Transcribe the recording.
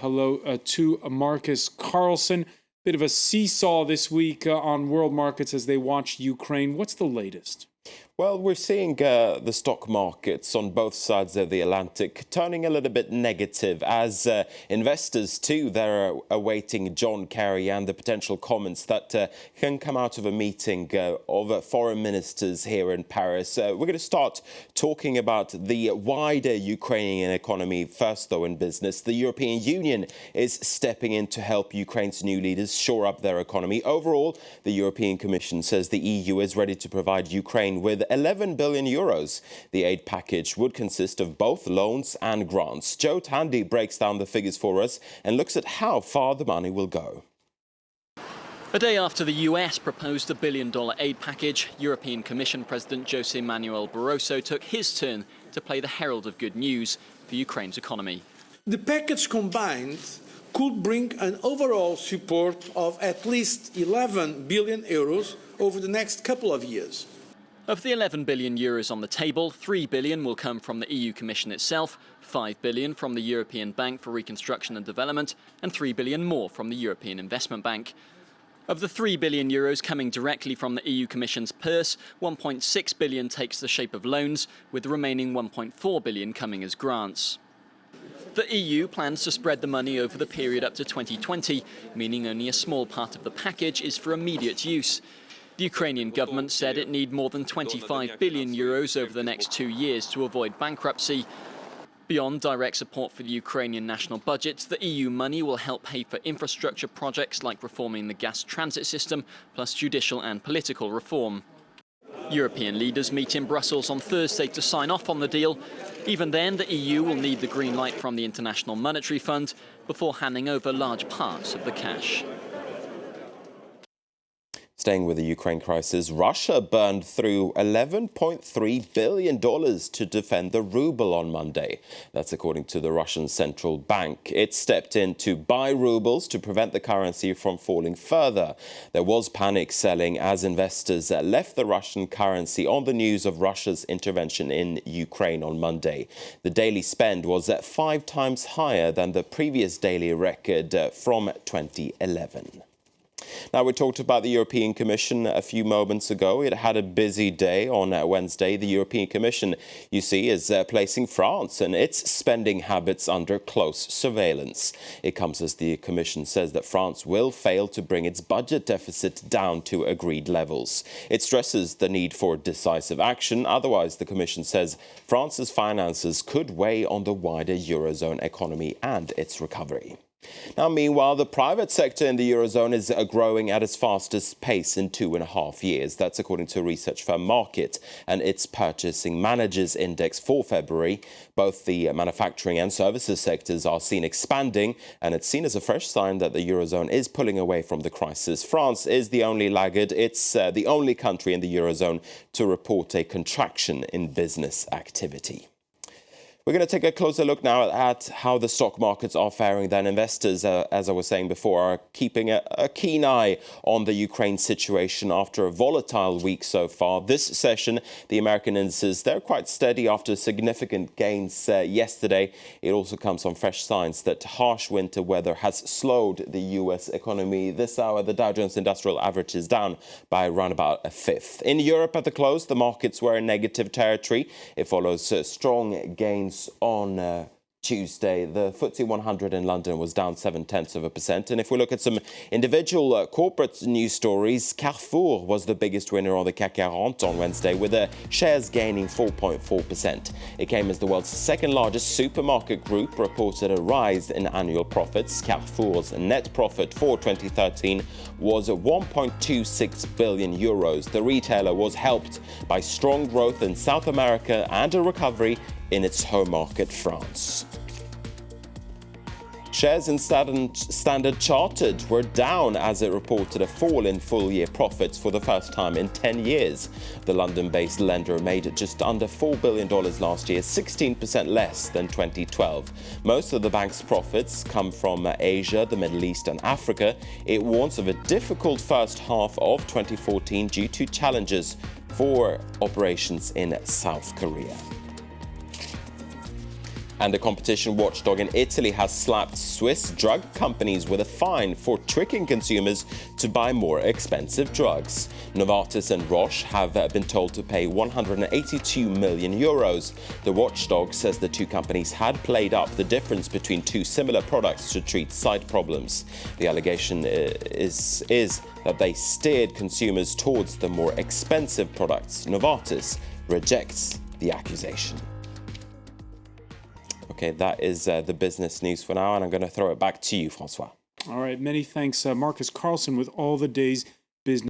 hello to Marcus Carlson. Bit of a seesaw this week on world markets as they watch Ukraine. What's the latest? Well, we're seeing the stock markets on both sides of the Atlantic turning a little bit negative as investors, too, they're awaiting John Kerry and the potential comments that can come out of a meeting of foreign ministers here in Paris. We're going to start talking about the wider Ukrainian economy first, though, in business. The European Union is stepping in to help Ukraine's new leaders shore up their economy. Overall, the European Commission says the EU is ready to provide Ukraine with 11 billion euros. The aid package would consist of both loans and grants. Joe Tandy breaks down the figures for us and looks at how far the money will go. A day after the US proposed a billion-dollar aid package, European Commission President José Manuel Barroso took his turn to play the herald of good news for Ukraine's economy. The package combined could bring an overall support of at least 11 billion euros over the next couple of years. Of the 11 billion euros on the table, 3 billion will come from the EU Commission itself, 5 billion from the European Bank for Reconstruction and Development, and 3 billion more from the European Investment Bank. Of the 3 billion euros coming directly from the EU Commission's purse, 1.6 billion takes the shape of loans, with the remaining 1.4 billion coming as grants. The EU plans to spread the money over the period up to 2020, meaning only a small part of the package is for immediate use. The Ukrainian government said it needs more than 25 billion euros over the next 2 years to avoid bankruptcy. Beyond direct support for the Ukrainian national budget, the EU money will help pay for infrastructure projects like reforming the gas transit system, plus judicial and political reform. European leaders meet in Brussels on Thursday to sign off on the deal. Even then, the EU will need the green light from the International Monetary Fund before handing over large parts of the cash. Staying with the Ukraine crisis, Russia burned through $11.3 billion to defend the ruble on Monday. That's according to the Russian central bank. It stepped in to buy rubles to prevent the currency from falling further. There was panic selling as investors left the Russian currency on the news of Russia's intervention in Ukraine on Monday. The daily spend was 5 times higher than the previous daily record from 2011. Now, we talked about the European Commission a few moments ago. It had a busy day on Wednesday. The European Commission, you see, is placing France and its spending habits under close surveillance. It comes as the Commission says that France will fail to bring its budget deficit down to agreed levels. It stresses the need for decisive action. Otherwise, the Commission says France's finances could weigh on the wider Eurozone economy and its recovery. Now, meanwhile, the private sector in the Eurozone is growing at its fastest pace in 2.5 years. That's according to research firm Market and its Purchasing Managers Index for February. Both the manufacturing and services sectors are seen expanding, and it's seen as a fresh sign that the Eurozone is pulling away from the crisis. France is the only laggard. It's the only country in the Eurozone to report a contraction in business activity. We're going to take a closer look now at how the stock markets are faring. Then investors, as I was saying before, are keeping a keen eye on the Ukraine situation after a volatile week so far. This session, the American indices, they're quite steady after significant gains yesterday. It also comes on fresh signs that harsh winter weather has slowed the U.S. economy. This hour, the Dow Jones Industrial Average is down by around about a fifth. In Europe at the close, the markets were in negative territory. It follows strong gains on Tuesday. The FTSE 100 in London was down 0.7%. And if we look at some individual corporate news stories, Carrefour was the biggest winner on the CAC 40 on Wednesday, with the shares gaining 4.4%. It came as the world's second largest supermarket group reported a rise in annual profits. Carrefour's net profit for 2013 was 1.26 billion euros. The retailer was helped by strong growth in South America and a recovery in its home market, France. Shares in Standard Chartered were down as it reported a fall in full-year profits for the first time in 10 years. The London-based lender made just under $4 billion last year, 16% less than 2012. Most of the bank's profits come from Asia, the Middle East and Africa. It warns of a difficult first half of 2014 due to challenges for operations in South Korea. And the competition watchdog in Italy has slapped Swiss drug companies with a fine for tricking consumers to buy more expensive drugs. Novartis and Roche have been told to pay 182 million euros. The watchdog says the two companies had played up the difference between two similar products to treat side problems. The allegation is that they steered consumers towards the more expensive products. Novartis rejects the accusation. Okay, that is the business news for now, and I'm going to throw it back to you, Francois. All right, many thanks, Marcus Carlson, with all the day's